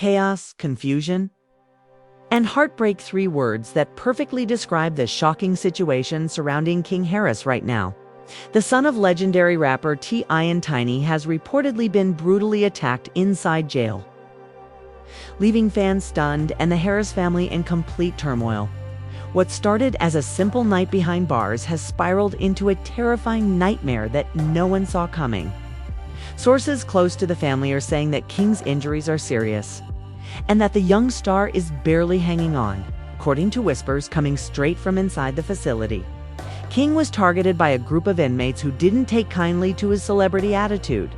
chaos, confusion, and heartbreak, three words that perfectly describe the shocking situation surrounding King Harris right now. The son of legendary rapper T.I. and Tiny has reportedly been brutally attacked inside jail, leaving fans stunned and the Harris family in complete turmoil. What started as a simple night behind bars has spiraled into a terrifying nightmare that no one saw coming. Sources close to the family are saying that King's injuries are serious, and that the young star is barely hanging on, according to whispers coming straight from inside the facility. King was targeted by a group of inmates who didn't take kindly to his celebrity attitude.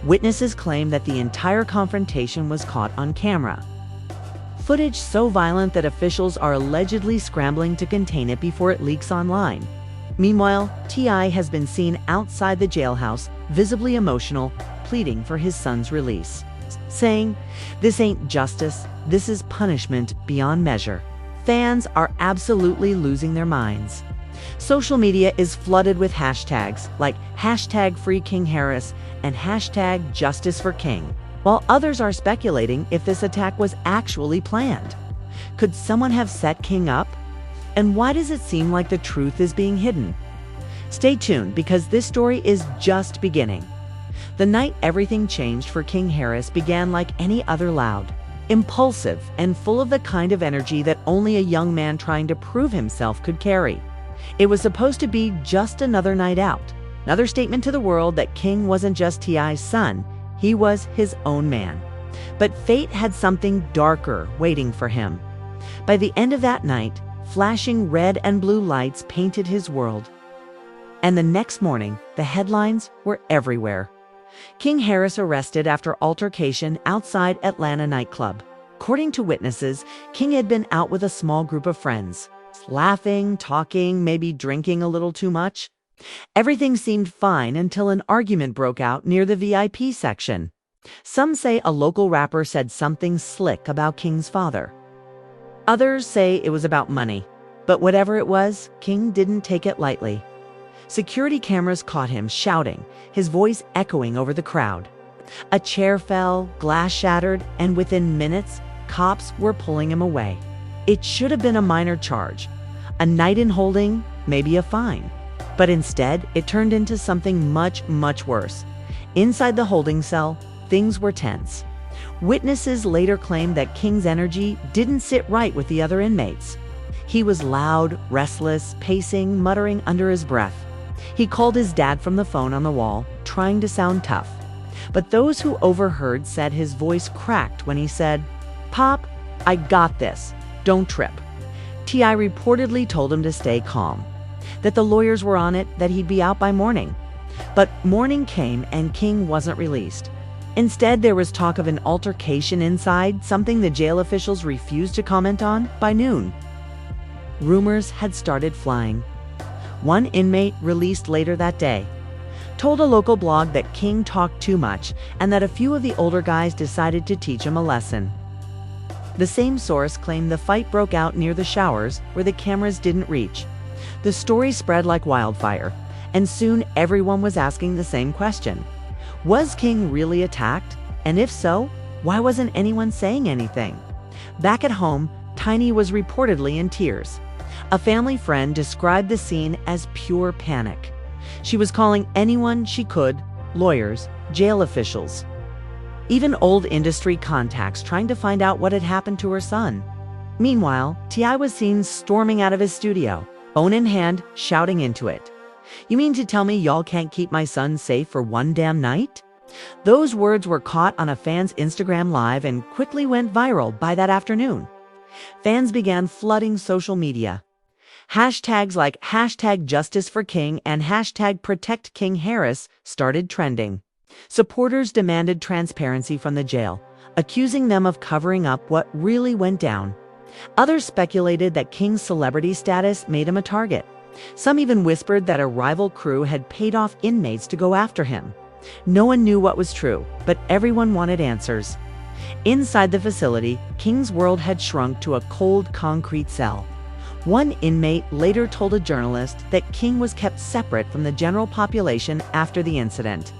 Witnesses claim that the entire confrontation was caught on camera. Footage so violent that officials are allegedly scrambling to contain it before it leaks online. Meanwhile, T.I. has been seen outside the jailhouse, visibly emotional, pleading for his son's release, saying, "This ain't justice, this is punishment beyond measure." Fans are absolutely losing their minds. Social media is flooded with hashtags like #FreeKingHarris and #JusticeForKing, while others are speculating if this attack was actually planned. Could someone have set King up? And why does it seem like the truth is being hidden? Stay tuned, because this story is just beginning. The night everything changed for King Harris began like any other: loud, impulsive, and full of the kind of energy that only a young man trying to prove himself could carry. It was supposed to be just another night out, another statement to the world that King wasn't just T.I.'s son, he was his own man. But fate had something darker waiting for him. By the end of that night, flashing red and blue lights painted his world. And the next morning, the headlines were everywhere. King Harris arrested after altercation outside Atlanta nightclub. According to witnesses, King had been out with a small group of friends, laughing, talking, maybe drinking a little too much. Everything seemed fine until an argument broke out near the VIP section. Some say a local rapper said something slick about King's father. Others say it was about money. But whatever it was, King didn't take it lightly. Security cameras caught him shouting, his voice echoing over the crowd. A chair fell, glass shattered, and within minutes, cops were pulling him away. It should have been a minor charge, a night in holding, maybe a fine. But instead, it turned into something much, much worse. Inside the holding cell, things were tense. Witnesses later claimed that King's energy didn't sit right with the other inmates. He was loud, restless, pacing, muttering under his breath. He called his dad from the phone on the wall, trying to sound tough. But those who overheard said his voice cracked when he said, "Pop, I got this. Don't trip." T.I. reportedly told him to stay calm, that the lawyers were on it, that he'd be out by morning. But morning came and King wasn't released. Instead, there was talk of an altercation inside, something the jail officials refused to comment on, by noon. Rumors had started flying. One inmate, released later that day, told a local blog that King talked too much and that a few of the older guys decided to teach him a lesson. The same source claimed the fight broke out near the showers where the cameras didn't reach. The story spread like wildfire, and soon everyone was asking the same question. Was King really attacked? And if so, why wasn't anyone saying anything? Back at home, Tiny was reportedly in tears. A family friend described the scene as pure panic. She was calling anyone she could, lawyers, jail officials, even old industry contacts, trying to find out what had happened to her son. Meanwhile, T.I. was seen storming out of his studio, phone in hand, shouting into it. "You mean to tell me y'all can't keep my son safe for one damn night?" Those words were caught on a fan's Instagram live and quickly went viral by that afternoon. Fans began flooding social media. Hashtags like #JusticeForKing and #ProtectKingHarris started trending. Supporters demanded transparency from the jail, accusing them of covering up what really went down. Others speculated that King's celebrity status made him a target. Some even whispered that a rival crew had paid off inmates to go after him. No one knew what was true, but everyone wanted answers. Inside the facility, King's world had shrunk to a cold concrete cell. One inmate later told a journalist that King was kept separate from the general population after the incident.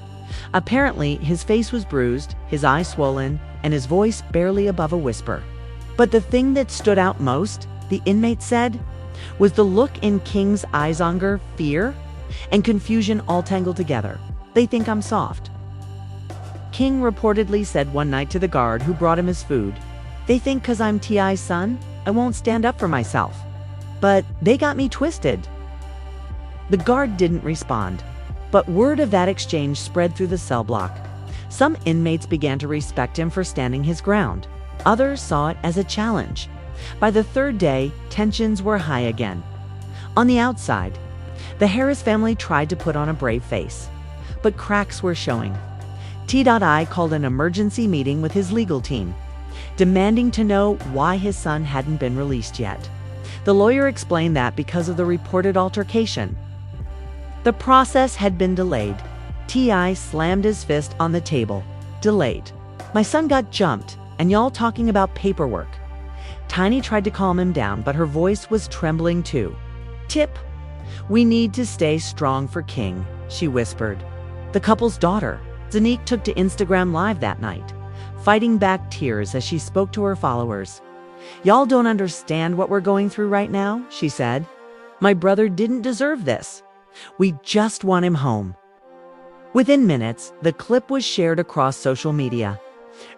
Apparently, his face was bruised, his eyes swollen, and his voice barely above a whisper. But the thing that stood out most, the inmate said, was the look in King's eyes: anger, fear, and confusion all tangled together. "They think I'm soft." King reportedly said one night to the guard who brought him his food, "They think 'cause I'm T.I.'s son, I won't stand up for myself. But they got me twisted." The guard didn't respond, but word of that exchange spread through the cell block. Some inmates began to respect him for standing his ground. Others saw it as a challenge. By the third day, tensions were high again. On the outside, the Harris family tried to put on a brave face, but cracks were showing. T.I. called an emergency meeting with his legal team, demanding to know why his son hadn't been released yet. The lawyer explained that because of the reported altercation, the process had been delayed. T.I. slammed his fist on the table. "Delayed. My son got jumped, and y'all talking about paperwork." Tiny tried to calm him down, but her voice was trembling too. "Tip, we need to stay strong for King," she whispered. The couple's daughter, Zanique, took to Instagram Live that night, fighting back tears as she spoke to her followers. "Y'all don't understand what we're going through right now," she said. "My brother didn't deserve this. We just want him home." Within minutes, the clip was shared across social media,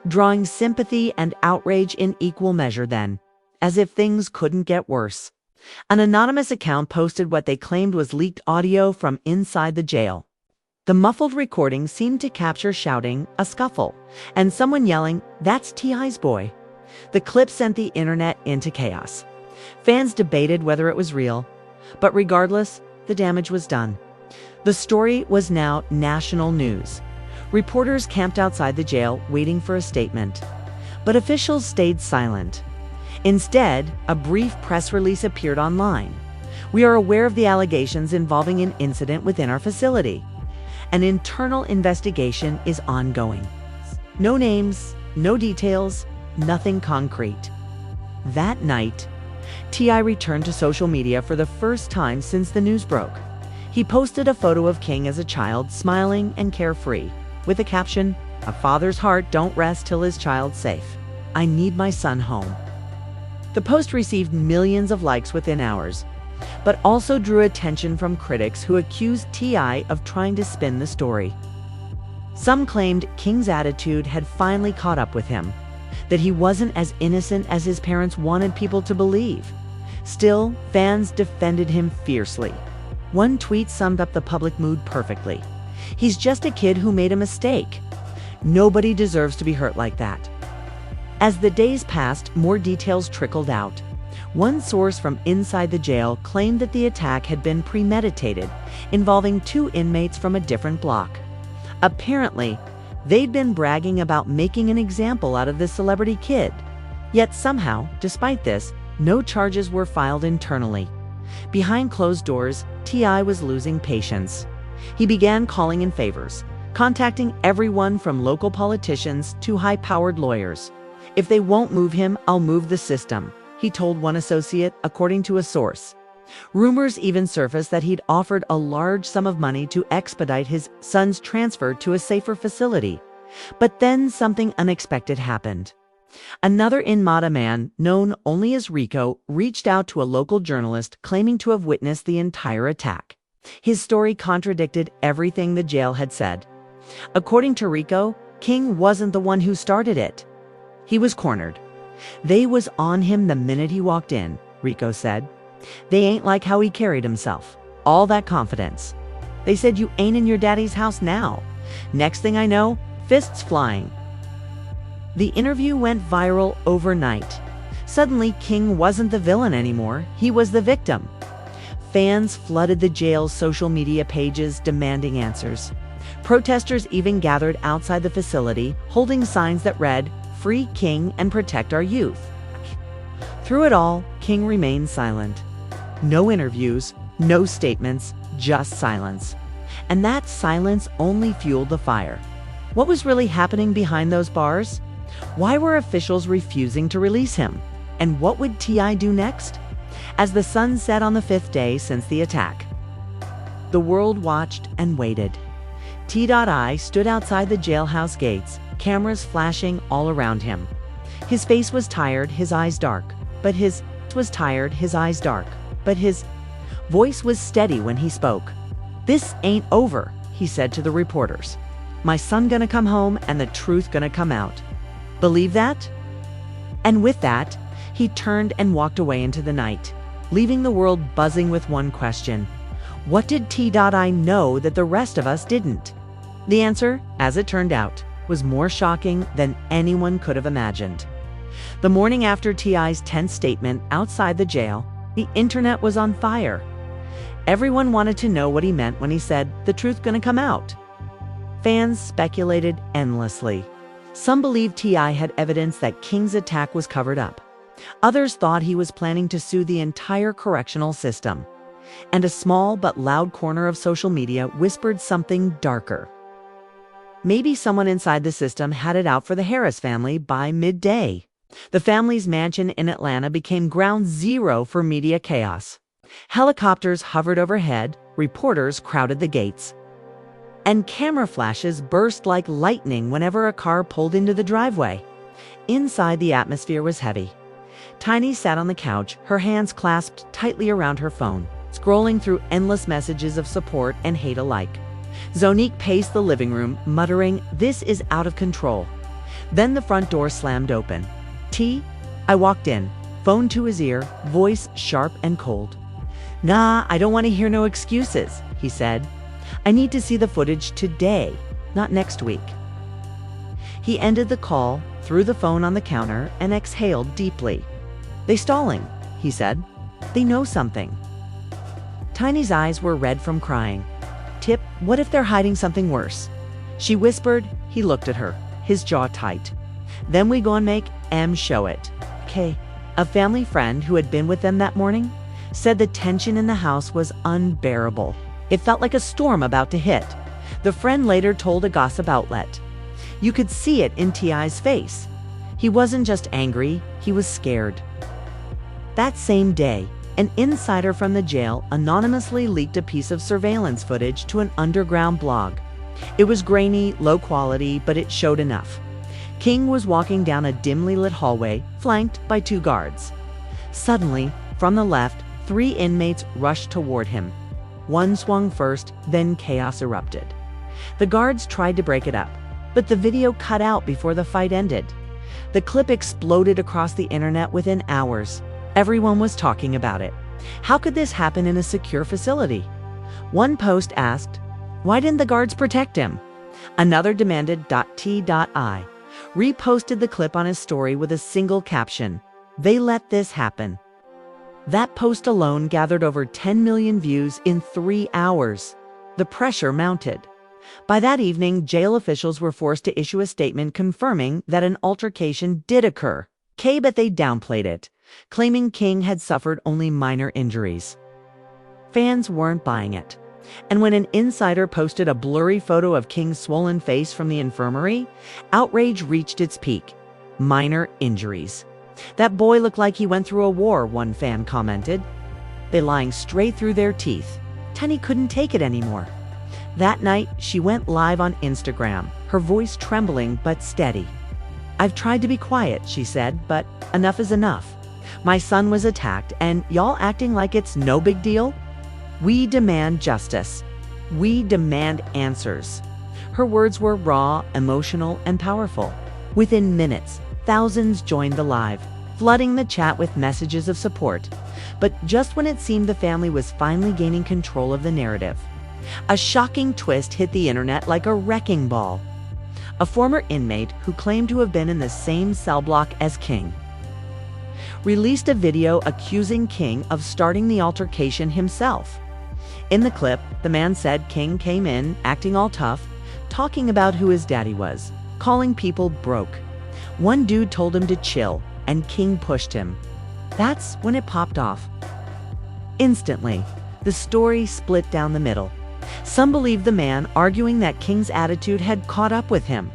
drawing sympathy and outrage in equal measure then, as if things couldn't get worse. An anonymous account posted what they claimed was leaked audio from inside the jail. The muffled recording seemed to capture shouting, a scuffle, and someone yelling, "That's T.I.'s boy." The clip sent the internet into chaos. Fans debated whether it was real, but regardless, the damage was done. The story was now national news. Reporters camped outside the jail waiting for a statement, but officials stayed silent. Instead, a brief press release appeared online. "We are aware of the allegations involving an incident within our facility. An internal investigation is ongoing." No names, no details, nothing concrete. That night, T.I. returned to social media for the first time since the news broke. He posted a photo of King as a child, smiling and carefree, with the caption, "A father's heart don't rest till his child's safe. I need my son home." The post received millions of likes within hours, but also drew attention from critics who accused T.I. of trying to spin the story. Some claimed King's attitude had finally caught up with him, that he wasn't as innocent as his parents wanted people to believe. Still, fans defended him fiercely. One tweet summed up the public mood perfectly. "He's just a kid who made a mistake. Nobody deserves to be hurt like that." As the days passed, more details trickled out. One source from inside the jail claimed that the attack had been premeditated, involving two inmates from a different block. Apparently, they'd been bragging about making an example out of this celebrity kid. Yet somehow, despite this, no charges were filed internally. Behind closed doors, T.I. was losing patience. He began calling in favors, contacting everyone from local politicians to high-powered lawyers. "If they won't move him, I'll move the system," he told one associate, according to a source. Rumors even surfaced that he'd offered a large sum of money to expedite his son's transfer to a safer facility. But then something unexpected happened. Another Enmada man, known only as Rico, reached out to a local journalist claiming to have witnessed the entire attack. His story contradicted everything the jail had said. According to Rico, King wasn't the one who started it. He was cornered. "They was on him the minute he walked in," Rico said. "They ain't like how he carried himself. All that confidence. They said, 'You ain't in your daddy's house now.' Next thing I know, fists flying." The interview went viral overnight. Suddenly, King wasn't the villain anymore. He was the victim. Fans flooded the jail's social media pages demanding answers. Protesters even gathered outside the facility, holding signs that read, "Free King and protect our youth." Through it all, King remained silent. No interviews, no statements, just silence. And that silence only fueled the fire. What was really happening behind those bars? Why were officials refusing to release him? And what would T.I. do next? As the sun set on the 5th day since the attack, the world watched and waited. T.I. stood outside the jailhouse gates, cameras flashing all around him. His face was tired, his eyes dark, but his voice was steady when he spoke. "This ain't over," he said to the reporters. "My son gonna come home and the truth gonna come out. Believe that?" And with that, he turned and walked away into the night, leaving the world buzzing with one question. What did T.I. know that the rest of us didn't? The answer, as it turned out, was more shocking than anyone could have imagined. The morning after T.I.'s tense statement outside the jail, the internet was on fire. Everyone wanted to know what he meant when he said, "The truth gonna come out." Fans speculated endlessly. Some believed T.I. had evidence that King's attack was covered up. Others thought he was planning to sue the entire correctional system. And a small but loud corner of social media whispered something darker. Maybe someone inside the system had it out for the Harris family by midday. The family's mansion in Atlanta became ground zero for media chaos. Helicopters hovered overhead, reporters crowded the gates. And camera flashes burst like lightning whenever a car pulled into the driveway. Inside, the atmosphere was heavy. Tiny sat on the couch, her hands clasped tightly around her phone, scrolling through endless messages of support and hate alike. Zonique paced the living room, muttering, "This is out of control." Then the front door slammed open. I walked in, phone to his ear, voice sharp and cold. "Nah, I don't want to hear no excuses," he said. "I need to see the footage today, not next week." He ended the call, threw the phone on the counter, and exhaled deeply. "They stalling," he said. "They know something." Tiny's eyes were red from crying. "Tip, what if they're hiding something worse?" She whispered. He looked at her, his jaw tight. "Then we go and make M show it. Okay." A family friend who had been with them that morning said the tension in the house was unbearable. It felt like a storm about to hit. The friend later told a gossip outlet. You could see it in T.I.'s face. He wasn't just angry, he was scared. That same day, an insider from the jail anonymously leaked a piece of surveillance footage to an underground blog. It was grainy, low quality, but it showed enough. King was walking down a dimly lit hallway, flanked by 2 guards. Suddenly, from the left, 3 inmates rushed toward him. One swung first, then chaos erupted. The guards tried to break it up, but the video cut out before the fight ended. The clip exploded across the internet within hours. Everyone was talking about it. How could this happen in a secure facility? One post asked, "Why didn't the guards protect him?" Another demanded T.I. reposted the clip on his story with a single caption, "They let this happen." That post alone gathered over 10 million views in 3 hours. The pressure mounted. By that evening, jail officials were forced to issue a statement confirming that an altercation did occur. But they downplayed it, claiming King had suffered only minor injuries. Fans weren't buying it. And when an insider posted a blurry photo of King's swollen face from the infirmary, outrage reached its peak. Minor injuries. "That boy looked like he went through a war," one fan commented. "They lying straight through their teeth." Tiny couldn't take it anymore. That night, she went live on Instagram, her voice trembling but steady. "I've tried to be quiet," she said, "but enough is enough. My son was attacked, and y'all acting like it's no big deal? We demand justice. We demand answers." Her words were raw, emotional, and powerful. Within minutes, thousands joined the live, flooding the chat with messages of support. But just when it seemed the family was finally gaining control of the narrative, a shocking twist hit the internet like a wrecking ball. A former inmate who claimed to have been in the same cell block as King released a video accusing King of starting the altercation himself. In the clip, the man said King came in, acting all tough, talking about who his daddy was, calling people broke. One dude told him to chill, and King pushed him. That's when it popped off. Instantly, the story split down the middle. Some believed the man, arguing that King's attitude had caught up with him.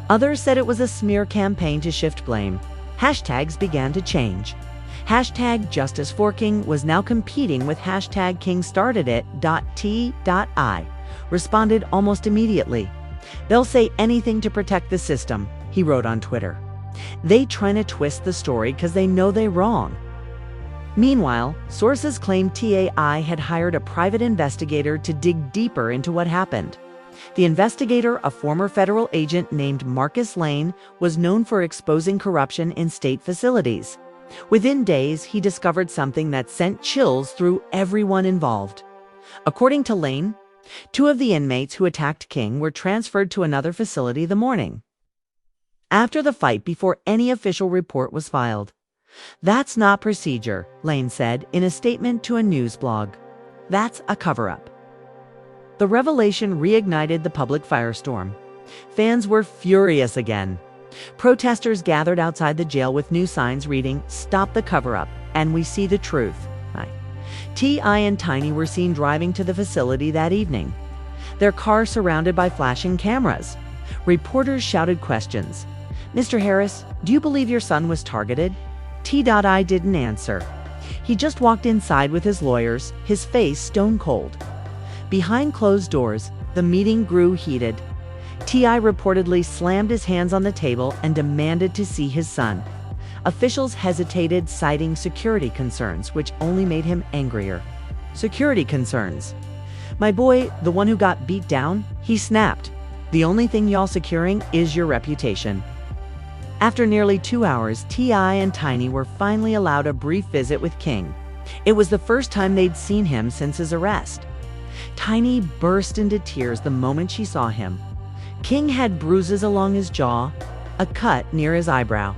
Others said it was a smear campaign to shift blame. Hashtags began to change. Hashtag Justice for King was now competing with hashtag King Started It. T.I. responded almost immediately. "They'll say anything to protect the system," he wrote on Twitter. "They trying to twist the story because they know they're wrong." Meanwhile, sources claim TAI had hired a private investigator to dig deeper into what happened. The investigator, a former federal agent named Marcus Lane, was known for exposing corruption in state facilities. Within days, he discovered something that sent chills through everyone involved. According to Lane, 2 of the inmates who attacked King were transferred to another facility the morning after the fight before any official report was filed. "That's not procedure," Lane said in a statement to a news blog. "That's a cover-up." The revelation reignited the public firestorm. Fans were furious again. Protesters gathered outside the jail with new signs reading, "Stop the cover-up, and we see the truth." T.I. and Tiny were seen driving to the facility that evening, their car surrounded by flashing cameras. Reporters shouted questions. "Mr. Harris, do you believe your son was targeted?" T.I. didn't answer. He just walked inside with his lawyers, his face stone cold. Behind closed doors, the meeting grew heated. T.I. reportedly slammed his hands on the table and demanded to see his son. Officials hesitated, citing security concerns, which only made him angrier. Security concerns. "My boy, the one who got beat down," he snapped. "The only thing y'all securing is your reputation." After nearly 2 hours, T.I. and Tiny were finally allowed a brief visit with King. It was the first time they'd seen him since his arrest. Tiny burst into tears the moment she saw him. King had bruises along his jaw, a cut near his eyebrow,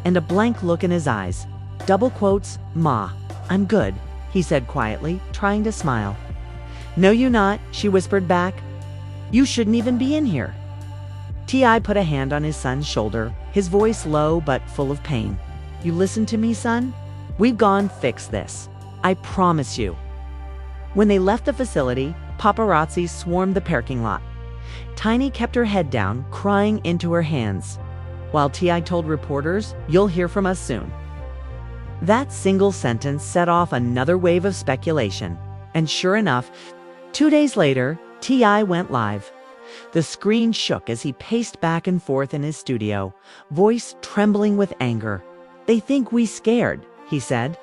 and a blank look in his eyes. Double quotes, "Ma, I'm good," he said quietly, trying to smile. "No, you not," she whispered back. "You shouldn't even be in here." T.I. put a hand on his son's shoulder, his voice low but full of pain. "You listen to me, son? We've gone fix this. I promise you." When they left the facility, paparazzi swarmed the parking lot. Tiny kept her head down, crying into her hands, while T.I. told reporters, "You'll hear from us soon." That single sentence set off another wave of speculation. And sure enough, 2 days later, T.I. went live. The screen shook as he paced back and forth in his studio, voice trembling with anger. "They think we scared," he said.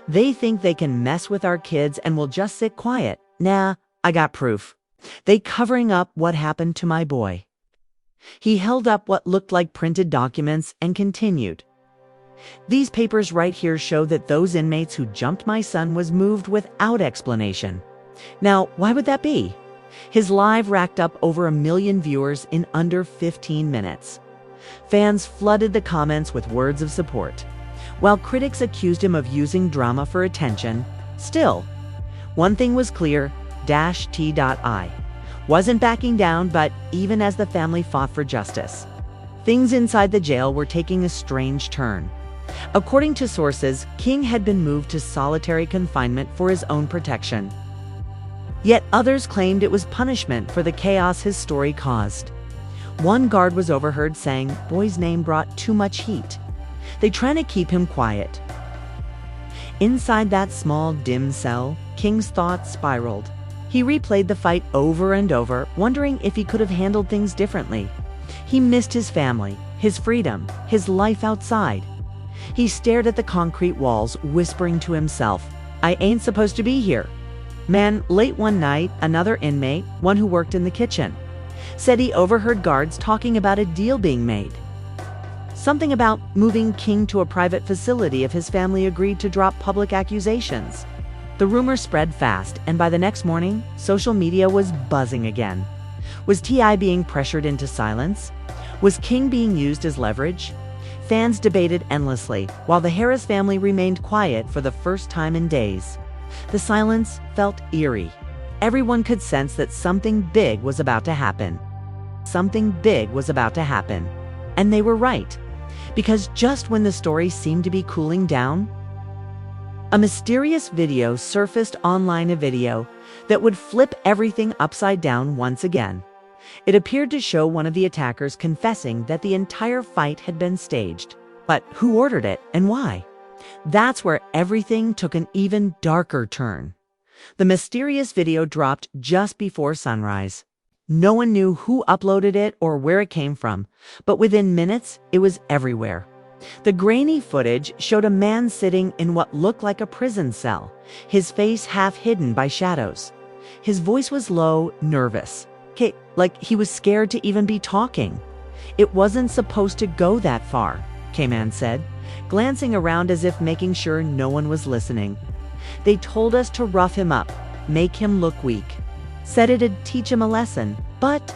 "They think they can mess with our kids and we'll just sit quiet. Nah, I got proof. They covering up what happened to my boy." He held up what looked like printed documents and continued. "These papers right here show that those inmates who jumped my son was moved without explanation. Now, why would that be?" His live racked up over 1 million viewers in under 15 minutes. Fans flooded the comments with words of support, while critics accused him of using drama for attention. Still, one thing was clear, T.I. wasn't backing down, but even as the family fought for justice, things inside the jail were taking a strange turn. According to sources, King had been moved to solitary confinement for his own protection. Yet others claimed it was punishment for the chaos his story caused. One guard was overheard saying, "Boy's name brought too much heat. They trying to keep him quiet." Inside that small, dim cell, King's thoughts spiraled. He replayed the fight over and over, wondering if he could have handled things differently. He missed his family, his freedom, his life outside. He stared at the concrete walls, whispering to himself, "I ain't supposed to be here." Man, late one night, another inmate, one who worked in the kitchen, said he overheard guards talking about a deal being made. Something about moving King to a private facility if his family agreed to drop public accusations. The rumor spread fast, and by the next morning, social media was buzzing again. Was T.I. being pressured into silence? Was King being used as leverage? Fans debated endlessly, while the Harris family remained quiet for the first time in days. The silence felt eerie. Everyone could sense that something big was about to happen. Something big was about to happen. And they were right. Because just when the story seemed to be cooling down, a mysterious video surfaced online, a video that would flip everything upside down once again. It appeared to show one of the attackers confessing that the entire fight had been staged. But who ordered it and why? That's where everything took an even darker turn. The mysterious video dropped just before sunrise. No one knew who uploaded it or where it came from, but within minutes, it was everywhere. The grainy footage showed a man sitting in what looked like a prison cell, his face half hidden by shadows. His voice was low, nervous, like he was scared to even be talking. "It wasn't supposed to go that far," K-Man said, glancing around as if making sure no one was listening. "They told us to rough him up, make him look weak. Said it'd teach him a lesson, but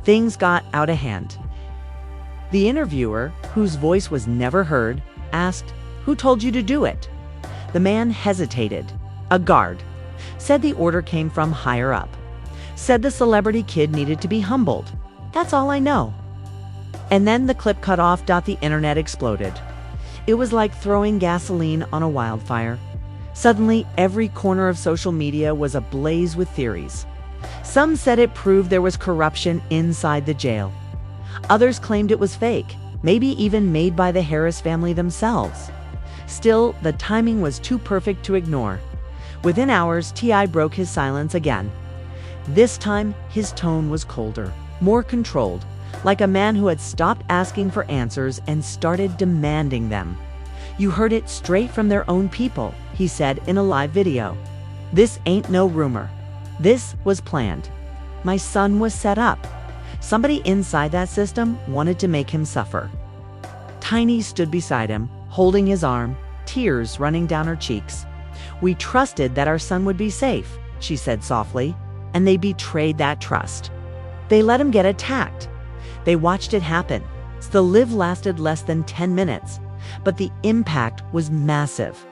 things got out of hand." The interviewer, whose voice was never heard, asked, "Who told you to do it?" The man hesitated. "A guard. Said the order came from higher up. Said the celebrity kid needed to be humbled. That's all I know." And then the clip cut off. The internet exploded. It was like throwing gasoline on a wildfire. Suddenly, every corner of social media was ablaze with theories. Some said it proved there was corruption inside the jail. Others claimed it was fake, maybe even made by the Harris family themselves. Still, the timing was too perfect to ignore. Within hours, T.I. broke his silence again. This time, his tone was colder, more controlled, like a man who had stopped asking for answers and started demanding them. "You heard it straight from their own people," he said in a live video. "This ain't no rumor. This was planned. My son was set up. Somebody inside that system wanted to make him suffer." Tiny stood beside him, holding his arm, tears running down her cheeks. "We trusted that our son would be safe," she said softly, "and they betrayed that trust. They let him get attacked. They watched it happen. The live lasted less than 10 minutes, but the impact was massive.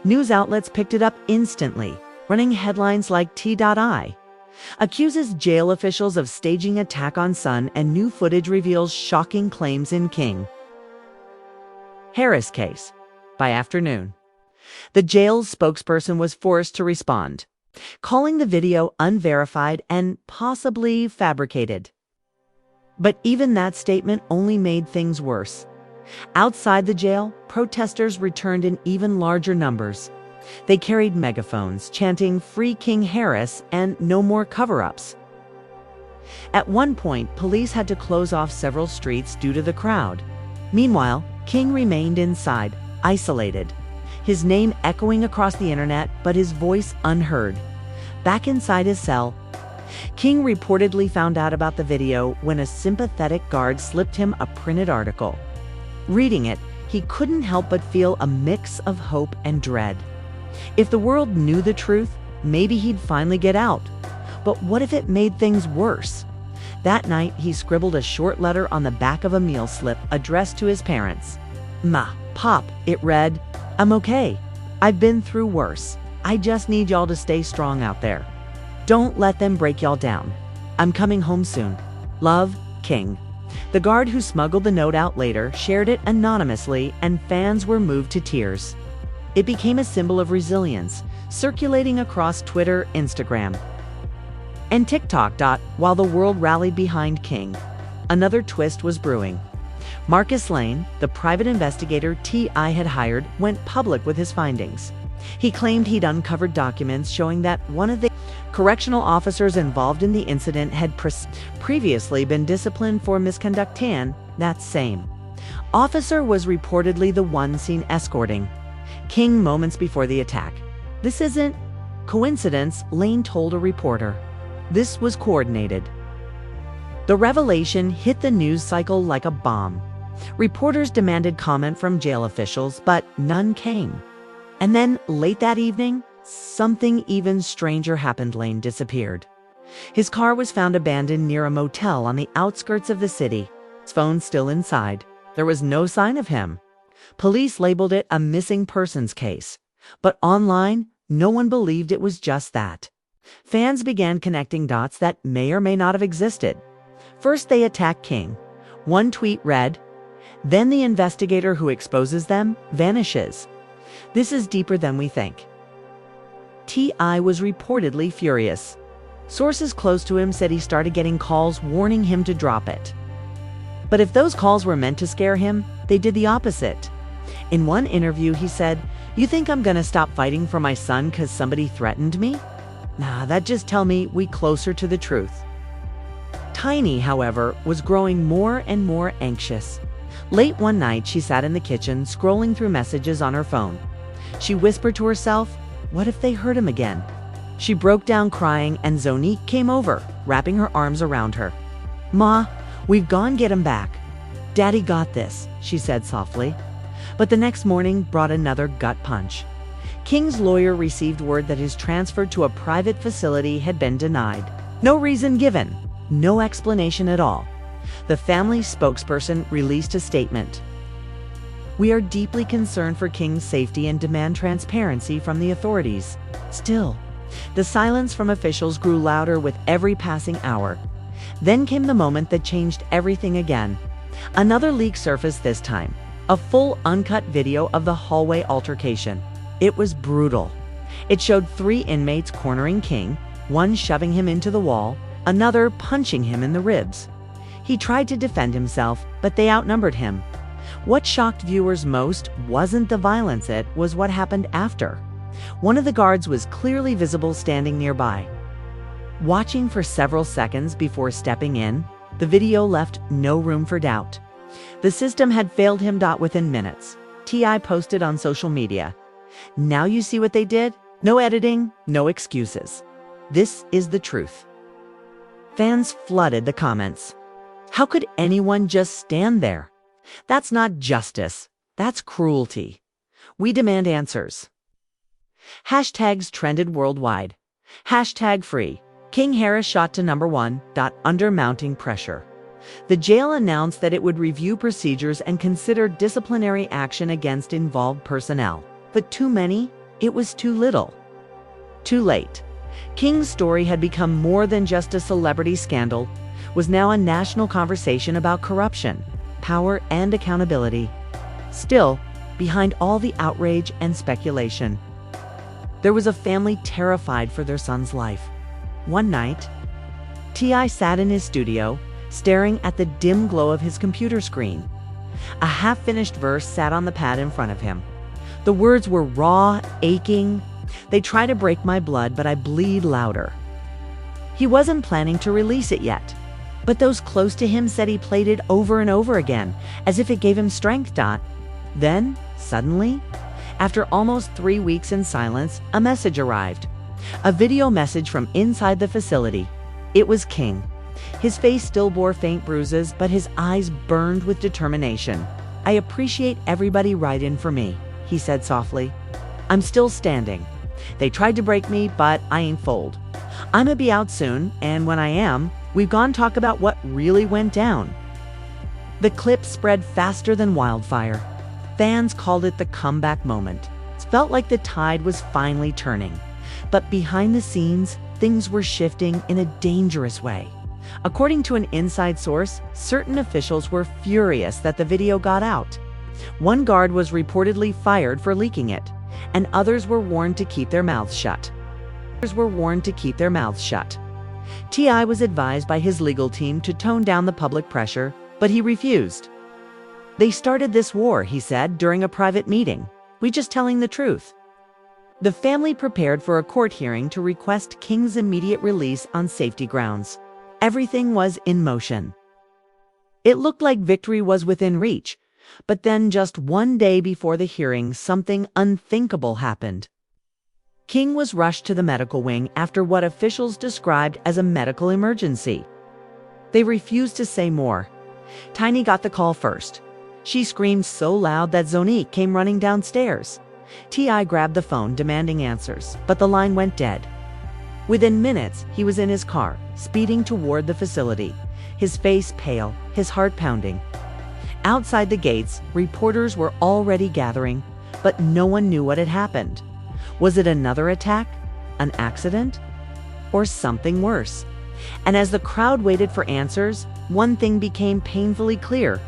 News outlets picked it up instantly, running headlines like T.I. accuses jail officials of staging attack on son, and new footage reveals shocking claims in King Harris case. By afternoon, the jail's spokesperson was forced to respond, calling the video unverified and possibly fabricated. But even that statement only made things worse. Outside the jail, protesters returned in even larger numbers. They carried megaphones, chanting "Free King Harris" and "No more cover-ups." At one point, police had to close off several streets due to the crowd. Meanwhile, King remained inside, isolated, his name echoing across the internet, but his voice unheard. Back inside his cell, King reportedly found out about the video when a sympathetic guard slipped him a printed article. Reading it, he couldn't help but feel a mix of hope and dread. If the world knew the truth, maybe he'd finally get out. But what if it made things worse? That night, he scribbled a short letter on the back of a meal slip addressed to his parents. "Ma, Pop," it read, "I'm okay. I've been through worse. I just need y'all to stay strong out there. Don't let them break y'all down. I'm coming home soon. Love, King." The guard who smuggled the note out later shared it anonymously, and fans were moved to tears. It became a symbol of resilience, circulating across Twitter, Instagram, and TikTok. While the world rallied behind King, another twist was brewing. Marcus Lane, the private investigator T.I. had hired, went public with his findings. He claimed he'd uncovered documents showing that one of the correctional officers involved in the incident had previously been disciplined for misconduct. That same officer was reportedly the one seen escorting King moments before the attack. "This isn't coincidence," Lane told a reporter. "This was coordinated." The revelation hit the news cycle like a bomb. Reporters demanded comment from jail officials, but none came. And then, late that evening, something even stranger happened. Lane disappeared. His car was found abandoned near a motel on the outskirts of the city. His phone still inside. There was no sign of him. Police labeled it a missing persons case. But online, no one believed it was just that. Fans began connecting dots that may or may not have existed. First, they attack King. One tweet read, "Then the investigator who exposes them vanishes. This is deeper than we think." T.I. was reportedly furious. Sources close to him said he started getting calls warning him to drop it. But if those calls were meant to scare him, they did the opposite. In one interview, he said, "You think I'm gonna stop fighting for my son because somebody threatened me? Nah, that just tell me we closer to the truth. Tiny, however, was growing more and more anxious. Late one night, she sat in the kitchen, scrolling through messages on her phone. She whispered to herself, what if they heard him again? She broke down crying, and Zonique came over, wrapping her arms around her. Ma, we've gone get him back. Daddy got this, she said softly. But the next morning brought another gut punch. King's lawyer received word that his transfer to a private facility had been denied. No reason given, no explanation at all. The family spokesperson released a statement. We are deeply concerned for King's safety and demand transparency from the authorities. Still, the silence from officials grew louder with every passing hour. Then came the moment that changed everything again. Another leak surfaced this time, a full uncut video of the hallway altercation. It was brutal. It showed 3 inmates cornering King, one shoving him into the wall, another punching him in the ribs. He tried to defend himself, but they outnumbered him. What shocked viewers most wasn't the violence, it was what happened after. One of the guards was clearly visible standing nearby. Watching for several seconds before stepping in, the video left no room for doubt. The system had failed him. Within minutes, T.I. posted on social media. Now you see what they did? No editing, no excuses. This is the truth. Fans flooded the comments. How could anyone just stand there? That's not justice. That's cruelty. We demand answers. Hashtags trended worldwide. Hashtag free. King Harris shot to #1. Under mounting pressure. The jail announced that it would review procedures and consider disciplinary action against involved personnel. But too many? It was too little. Too late. King's story had become more than just a celebrity scandal, was now a national conversation about corruption, power, and accountability. Still, behind all the outrage and speculation, there was a family terrified for their son's life. One night, T.I. sat in his studio, staring at the dim glow of his computer screen. A half-finished verse sat on the pad in front of him. The words were raw, aching. They try to break my blood, but I bleed louder. He wasn't planning to release it yet, but those close to him said he played it over and over again, as if it gave him strength. Then, suddenly, after almost 3 weeks in silence, a message arrived. A video message from inside the facility. It was King. His face still bore faint bruises, but his eyes burned with determination. I appreciate everybody writing for me, he said softly. I'm still standing. They tried to break me, but I ain't fold. I'ma be out soon, and when I am, we've gone talk about what really went down. The clip spread faster than wildfire. Fans called it the comeback moment. It felt like the tide was finally turning. But behind the scenes, things were shifting in a dangerous way. According to an inside source, certain officials were furious that the video got out. One guard was reportedly fired for leaking it, and others were warned to keep their mouths shut. T.I. was advised by his legal team to tone down the public pressure, but he refused. They started this war, he said during a private meeting. We just telling the truth. The family prepared for a court hearing to request King's immediate release on safety grounds. Everything was in motion. It looked like victory was within reach, but then just one day before the hearing, something unthinkable happened. King was rushed to the medical wing after what officials described as a medical emergency. They refused to say more. Tiny got the call first. She screamed so loud that Zonique came running downstairs. T.I. grabbed the phone, demanding answers, but the line went dead. Within minutes, he was in his car, speeding toward the facility, his face pale, his heart pounding. Outside the gates, reporters were already gathering, but no one knew what had happened. Was it another attack, an accident, or something worse? And as the crowd waited for answers, one thing became painfully clear.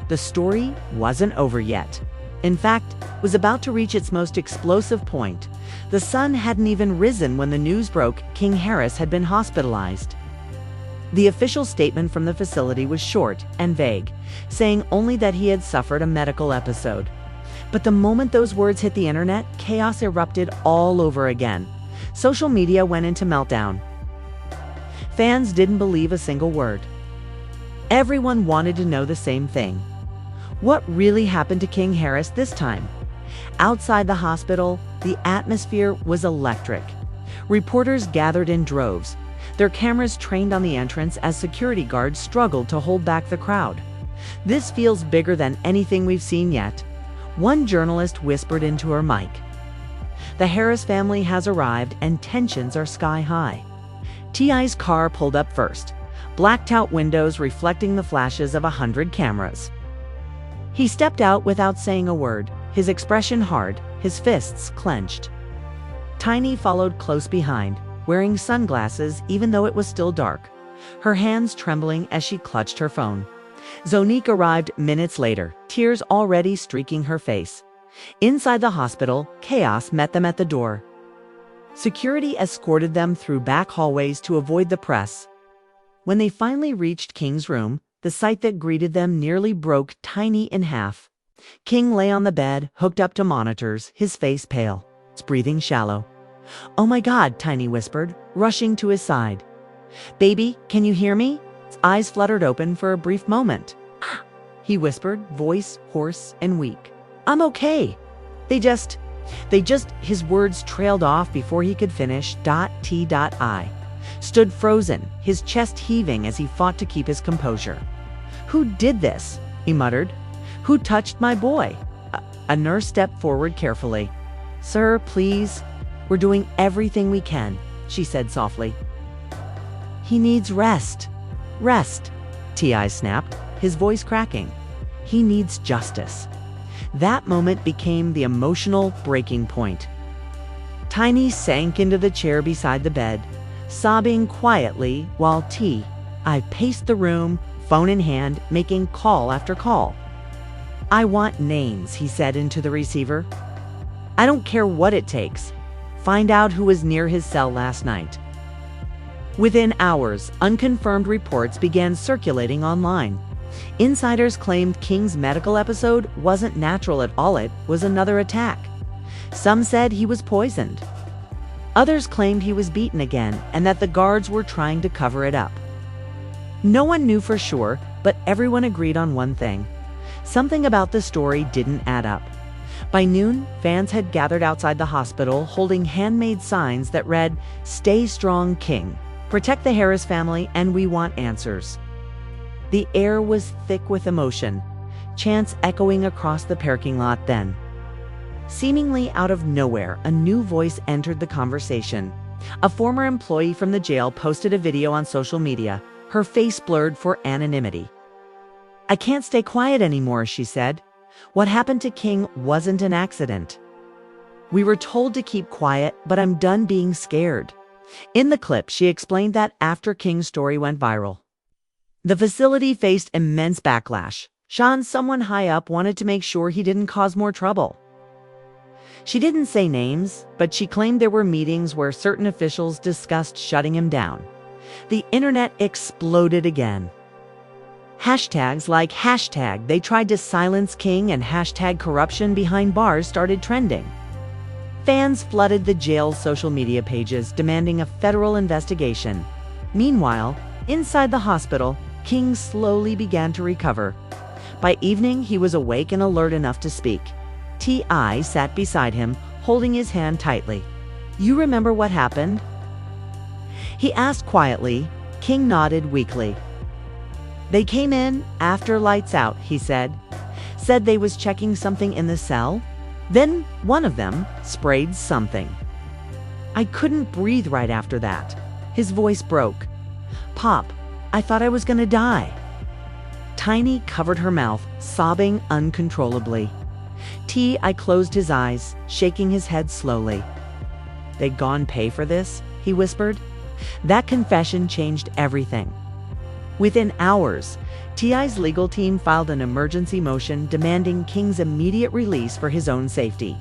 The story wasn't over yet. In fact, it was about to reach its most explosive point. The sun hadn't even risen when the news broke King Harris had been hospitalized. The official statement from the facility was short and vague, saying only that he had suffered a medical episode. But the moment those words hit the internet, chaos erupted all over again. Social media went into meltdown. Fans didn't believe a single word. Everyone wanted to know the same thing. What really happened to King Harris this time? Outside the hospital, the atmosphere was electric. Reporters gathered in droves, their cameras trained on the entrance as security guards struggled to hold back the crowd. "This feels bigger than anything we've seen yet," one journalist whispered into her mic. The Harris family has arrived and tensions are sky high. T.I.'s car pulled up first, blacked out windows reflecting the flashes of 100 cameras. He stepped out without saying a word, his expression hard, his fists clenched. Tiny followed close behind, wearing sunglasses even though it was still dark, her hands trembling as she clutched her phone. Zonique arrived minutes later, tears already streaking her face. Inside the hospital, chaos met them at the door. Security escorted them through back hallways to avoid the press. When they finally reached King's room, the sight that greeted them nearly broke Tiny in half. King lay on the bed, hooked up to monitors, his face pale, his breathing shallow. "Oh my God," Tiny whispered, rushing to his side. "Baby, can you hear me?" His eyes fluttered open for a brief moment. "Ah," he whispered, voice hoarse and weak. "I'm okay. They just, his words trailed off before he could finish. T.I. stood frozen, his chest heaving as he fought to keep his composure. "Who did this?" he muttered. "Who touched my boy?" A nurse stepped forward carefully. "Sir, please. We're doing everything we can," she said softly. "He needs rest." "Rest," T.I. snapped, his voice cracking. "He needs justice." That moment became the emotional breaking point. Tiny sank into the chair beside the bed, sobbing quietly while T.I. paced the room, phone in hand, making call after call. "I want names," he said into the receiver. "I don't care what it takes. Find out who was near his cell last night." Within hours, unconfirmed reports began circulating online. Insiders claimed King's medical episode wasn't natural at all, it was another attack. Some said he was poisoned. Others claimed he was beaten again and that the guards were trying to cover it up. No one knew for sure, but everyone agreed on one thing. Something about the story didn't add up. By noon, fans had gathered outside the hospital holding handmade signs that read, "Stay strong, King. Protect the Harris family, and we want answers." The air was thick with emotion, chants echoing across the parking lot then. Seemingly out of nowhere, a new voice entered the conversation. A former employee from the jail posted a video on social media, her face blurred for anonymity. "I can't stay quiet anymore," she said. "What happened to King wasn't an accident. We were told to keep quiet, but I'm done being scared." In the clip, she explained that after King's story went viral, the facility faced immense backlash. Someone high up wanted to make sure he didn't cause more trouble. She didn't say names, but she claimed there were meetings where certain officials discussed shutting him down. The internet exploded again. Hashtags like #they tried to silence King and #corruption behind bars started trending. Fans flooded the jail's social media pages demanding a federal investigation. Meanwhile, inside the hospital, King slowly began to recover. By evening, he was awake and alert enough to speak. T.I. sat beside him, holding his hand tightly. "You remember what happened?" he asked quietly. King nodded weakly. "They came in after lights out," he said. "Said they was checking something in the cell. Then one of them sprayed something. I couldn't breathe right after that." His voice broke. "Pop, I thought I was gonna die." Tiny covered her mouth, sobbing uncontrollably. T.I. closed his eyes, shaking his head slowly. "They gone pay for this?" he whispered. That confession changed everything. Within hours, T.I.'s legal team filed an emergency motion demanding King's immediate release for his own safety.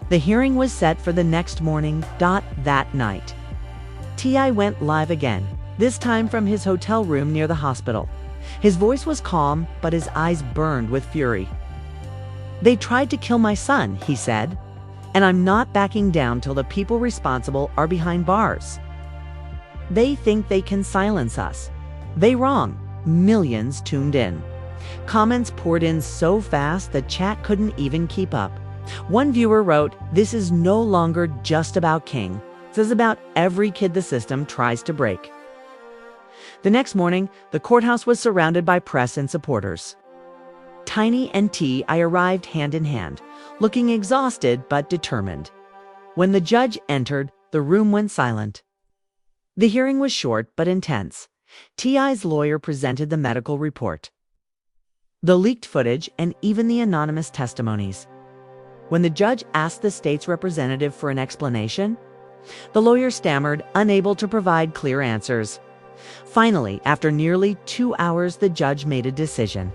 The hearing was set for the next morning. That night, T.I. went live again, this time from his hotel room near the hospital. His voice was calm, but his eyes burned with fury. "They tried to kill my son," he said. and I'm not backing down till the people responsible are behind bars. They think they can silence us. They wrong. Millions tuned in. Comments poured in so fast the chat couldn't even keep up. One viewer wrote, "This is no longer just about King. This is about every kid the system tries to break." The next morning, the courthouse was surrounded by press and supporters. Tiny and T.I. arrived hand in hand, looking exhausted but determined. When the judge entered, the room went silent. The hearing was short but intense. T.I.'s lawyer presented the medical report, the leaked footage, and even the anonymous testimonies. When the judge asked the state's representative for an explanation, the lawyer stammered, unable to provide clear answers. Finally, after nearly 2 hours, the judge made a decision.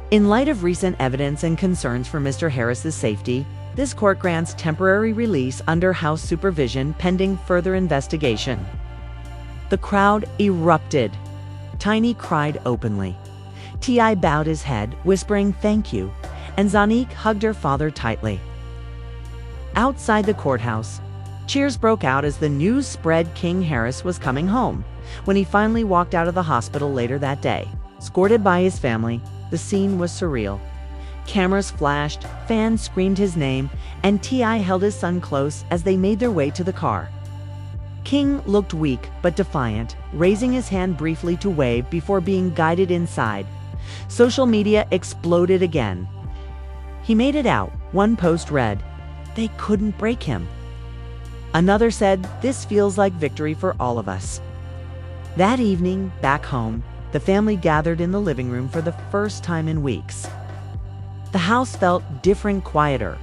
In light of recent evidence and concerns for Mr. Harris's safety, this court grants temporary release under house supervision pending further investigation. The crowd erupted. Tiny cried openly. T.I. bowed his head, whispering thank you, and Zanique hugged her father tightly. Outside the courthouse, cheers broke out as the news spread King Harris was coming home. When he finally walked out of the hospital later that day, escorted by his family, the scene was surreal. Cameras flashed, fans screamed his name, and T.I. held his son close as they made their way to the car. King looked weak but defiant, raising his hand briefly to wave before being guided inside. Social media exploded again. He made it out. One post read, "They couldn't break him." Another said, "This feels like victory for all of us." That evening, back home, the family gathered in the living room for the first time in weeks. The house felt different, quieter,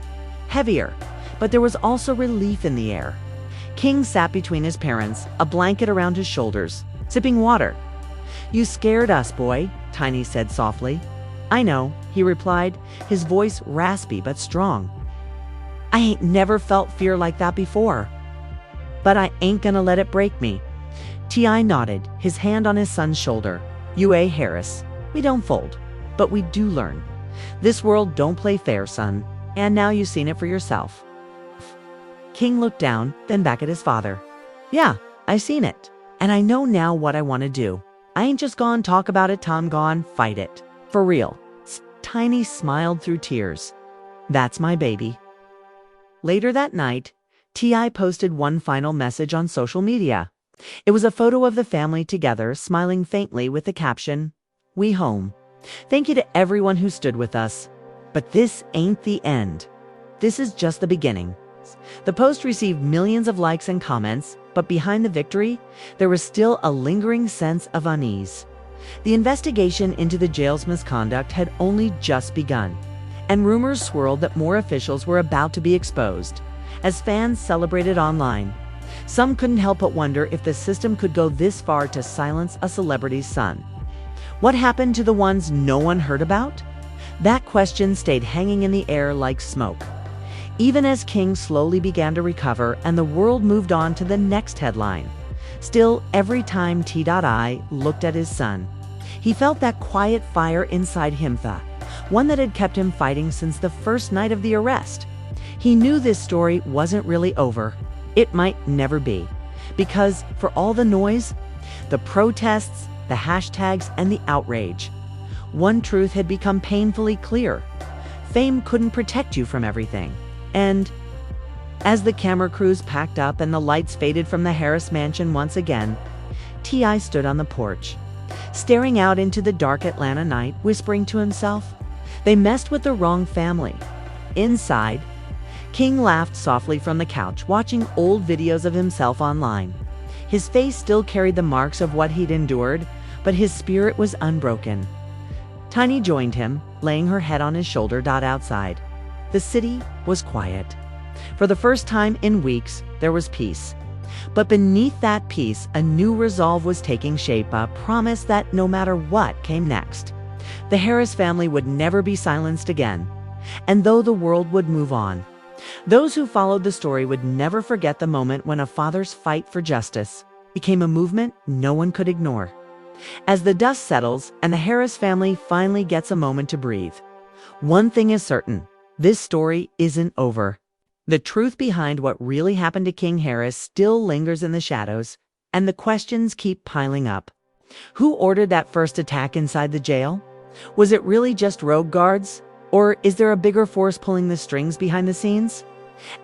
heavier, but there was also relief in the air. King sat between his parents, a blanket around his shoulders, sipping water. "You scared us, boy," Tiny said softly. "I know," he replied, his voice raspy but strong. "I ain't never felt fear like that before. But I ain't gonna let it break me." T.I. nodded, his hand on his son's shoulder. "U.A. Harris, we don't fold, but we do learn. This world don't play fair, son, and now you've seen it for yourself." King looked down, then back at his father. "Yeah, I seen it, and I know now what I want to do. I ain't just gone talk about it, Tom, gone fight it. For real." Tiny smiled through tears. "That's my baby." Later that night, T.I. posted one final message on social media. It was a photo of the family together, smiling faintly with the caption, "We home. Thank you to everyone who stood with us. But this ain't the end. This is just the beginning." The post received millions of likes and comments, but behind the victory, there was still a lingering sense of unease. The investigation into the jail's misconduct had only just begun, and rumors swirled that more officials were about to be exposed. As fans celebrated online, some couldn't help but wonder if the system could go this far to silence a celebrity's son. What happened to the ones no one heard about? That question stayed hanging in the air like smoke. Even as King slowly began to recover and the world moved on to the next headline, still, every time T.I. looked at his son, he felt that quiet fire inside him, one that had kept him fighting since the first night of the arrest. He knew this story wasn't really over. It might never be, because for all the noise, the protests, the hashtags, and the outrage, one truth had become painfully clear. Fame couldn't protect you from everything. And as the camera crews packed up and the lights faded from the Harris mansion once again, T.I. stood on the porch, staring out into the dark Atlanta night, whispering to himself, "They messed with the wrong family." Inside, King laughed softly from the couch, watching old videos of himself online. His face still carried the marks of what he'd endured, but his spirit was unbroken. Tiny joined him, laying her head on his shoulder. Outside, the city was quiet. For the first time in weeks, there was peace. But beneath that peace, a new resolve was taking shape, a promise that no matter what came next, the Harris family would never be silenced again. And though the world would move on, those who followed the story would never forget the moment when a father's fight for justice became a movement no one could ignore. As the dust settles and the Harris family finally gets a moment to breathe, one thing is certain: this story isn't over. The truth behind what really happened to King Harris still lingers in the shadows, and the questions keep piling up. Who ordered that first attack inside the jail? Was it really just rogue guards? Or is there a bigger force pulling the strings behind the scenes?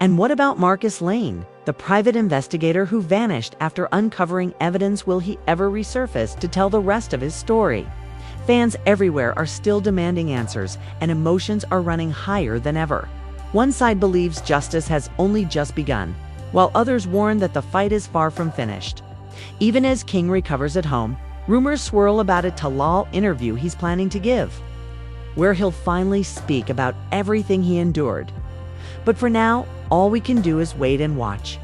And what about Marcus Lane, the private investigator who vanished after uncovering evidence? Will he ever resurface to tell the rest of his story? Fans everywhere are still demanding answers, and emotions are running higher than ever. One side believes justice has only just begun, while others warn that the fight is far from finished. Even as King recovers at home, rumors swirl about a tell-all interview he's planning to give, where he'll finally speak about everything he endured. But for now, all we can do is wait and watch.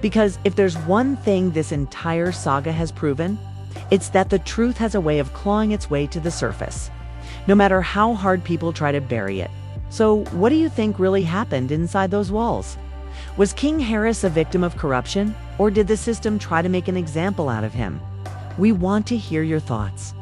Because if there's one thing this entire saga has proven, it's that the truth has a way of clawing its way to the surface, no matter how hard people try to bury it. So what do you think really happened inside those walls? Was King Harris a victim of corruption, or did the system try to make an example out of him? We want to hear your thoughts.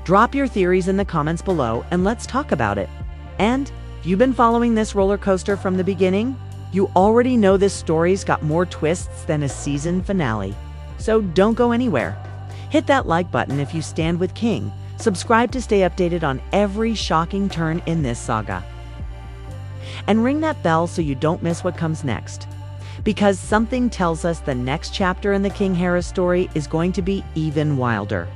Drop your theories in the comments below and let's talk about it. And if you've been following this roller coaster from the beginning, you already know this story's got more twists than a season finale. So don't go anywhere. Hit that like button if you stand with King. Subscribe to stay updated on every shocking turn in this saga. And ring that bell so you don't miss what comes next. Because something tells us the next chapter in the King Harris story is going to be even wilder.